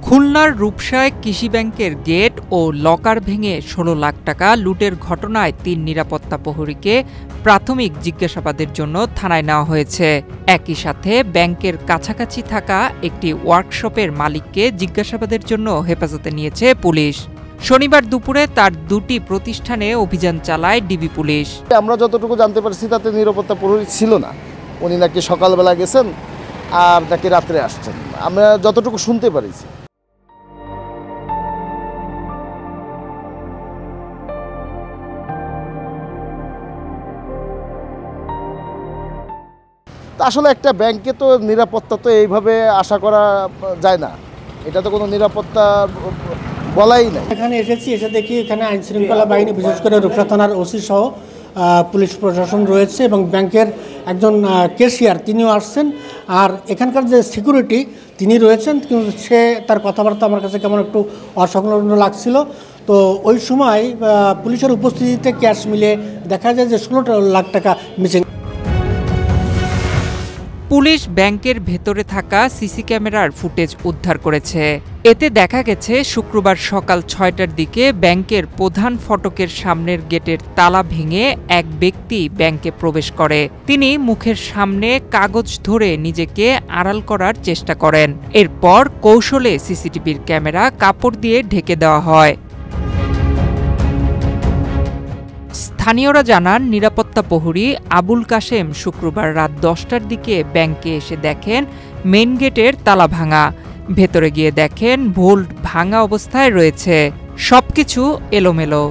খুলনার রূপসায় কৃষি ব্যাংকের গেট ও লকার ভেঙে ১৬ লাখ টাকা লুটের ঘটনায় ৩ নিরাপত্তা প্রহরীকে প্রাথমিক জিজ্ঞাসাবাদের জন্য থানায় নেওয়া হয়েছে। একই সাথে ব্যাংকের কাছাকাছি থাকা একটি ওয়ার্কশপের মালিককে জিজ্ঞাসাবাদের জন্য হেফাজতে নিয়েছে পুলিশ। শনিবার দুপুরে তার দুটি প্রতিষ্ঠানে অভিযান চালায় ডিবি পুলিশ। আমরা যতটুকু জানতে পারছি তাতে নিরাপত্তা প্রহরী ছিল না। উনি নাকি সকালবেলা গেছেন আর নাকি রাত্রে আসছেন, আমরা যতটুকু শুনতে পারিছি। আসলে একটা ব্যাংকে তো নিরাপত্তা তো এইভাবে আশা করা যায় না, এটা তো কোনো নিরাপত্তা বলাই নাই। এখানে এসে দেখি এখানে আইন শৃঙ্খলা বাহিনী, বিশেষ করে রূপসা থানার ওসি সহ পুলিশ প্রশাসন রয়েছে এবং ব্যাংকের একজন ক্যাশিয়ার তিনিও আসছেন। আর এখানকার যে সিকিউরিটি তিনি রয়েছেন, কিন্তু সে তার কথাবার্তা আমার কাছে কেমন একটু অসংলগ্ন লাগছিল। তো ওই সময় পুলিশের উপস্থিতিতে ক্যাশ মিলে দেখা যায় যে ১৬ লাখ টাকা মিসিং। পুলিশ ব্যাংকের ভেতরে থাকা সিসি ক্যামেরার ফুটেজ উদ্ধার করেছে। এতে দেখা গেছে শুক্রবার সকাল ৬টার দিকে ব্যাংকের প্রধান ফটকের সামনের গেটের তালা ভেঙে এক ব্যক্তি ব্যাংকে প্রবেশ করে। তিনি মুখের সামনে কাগজ ধরে নিজেকে আড়াল করার চেষ্টা করেন। এরপর কৌশলে সিসিটিভির ক্যামেরা কাপড় দিয়ে ঢেকে দেওয়া হয়। স্থানীয়রা জানান, নিরাপত্তা প্রহরী আবুল কাশেম শুক্রবার রাত ১০টার দিকে ব্যাংকে এসে দেখেন মেইন গেটের তালা ভাঙা। ভেতরে গিয়ে দেখেন ভোল্ট ভাঙা অবস্থায় রয়েছে, সবকিছু এলোমেলো।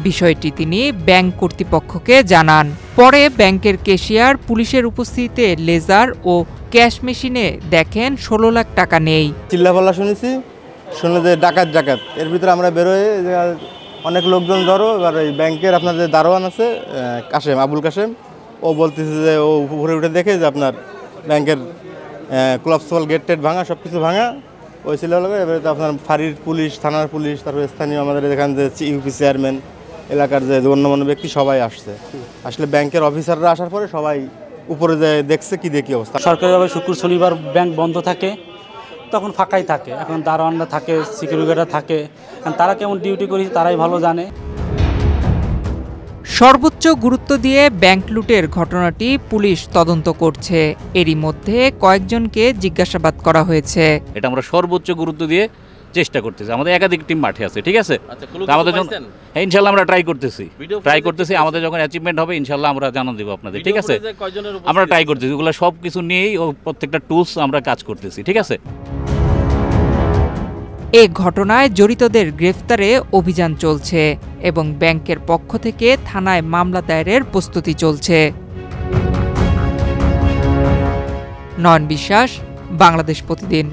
বিষয়টি তিনি ব্যাংক কর্তৃপক্ষকে জানান। পরে ব্যাংকের ক্যাশিয়ার পুলিশের উপস্থিতিতে লেজার ও ক্যাশ মেশিনে দেখেন ১৬ লাখ টাকা নেই। চিল্লাপাল্লা শুনেছি, শুনে যে ডাকাত এর ভিতরে আমরা বেরোয় অনেক লোকজন ধরো। এবার এই ব্যাংকের আপনার যে দারোয়ান আছে কাশেম, আবুল কাশেম, ও বলতেছে যে ও উপরে উঠে দেখে যে আপনার ব্যাংকের ক্লাবসল গেট টেট ভাঙা, সব কিছু ভাঙা। ওই ছিল এবারে তো আপনার ফাঁড়ির পুলিশ, থানার পুলিশ, তারপরে স্থানীয় আমাদের এখানে যে ইউপি চেয়ারম্যান, এলাকার যে গণ্যমান্য ব্যক্তি সবাই আসছে। আসলে ব্যাংকের অফিসাররা আসার পরে সবাই উপরে যে দেখছে কি দেখি অবস্থা। সরকারিভাবে শুক্র শনিবার ব্যাংক বন্ধ থাকে, তখন ফাঁকাই থাকে। এখন দারোয়ানরা থাকে, সিকিউরিটিরা থাকে, তারা কেমন ডিউটি করেছে তারাই ভালো জানে। সর্বোচ্চ গুরুত্ব দিয়ে ব্যাংক লুটের ঘটনাটি পুলিশ তদন্ত করছে। এরই মধ্যে কয়েকজনকে জিজ্ঞাসাবাদ করা হয়েছে। এটা আমরা সর্বোচ্চ গুরুত্ব দিয়ে চেষ্টা করতেছি। আমাদের একাধিক টিম মাঠে আছে, ঠিক আছে। আমাদের জন্য ইনশাল্লাহ আমরা ট্রাই করতেছি। আমাদের যখন অ্যাচিভমেন্ট হবে ইনশাল্লাহ আমরা জানান দেবো আপনাদের, ঠিক আছে। আমরা ট্রাই করতেছি, ওগুলো সব কিছু নিয়েই প্রত্যেকটা টুলস আমরা কাজ করতেছি, ঠিক আছে। এ ঘটনায় জড়িতদের গ্রেফতারে অভিযান চলছে এবং ব্যাংকের পক্ষ থেকে থানায় মামলা দায়েরের প্রস্তুতি চলছে। নয়ন বিশ্বাস, বাংলাদেশ প্রতিদিন।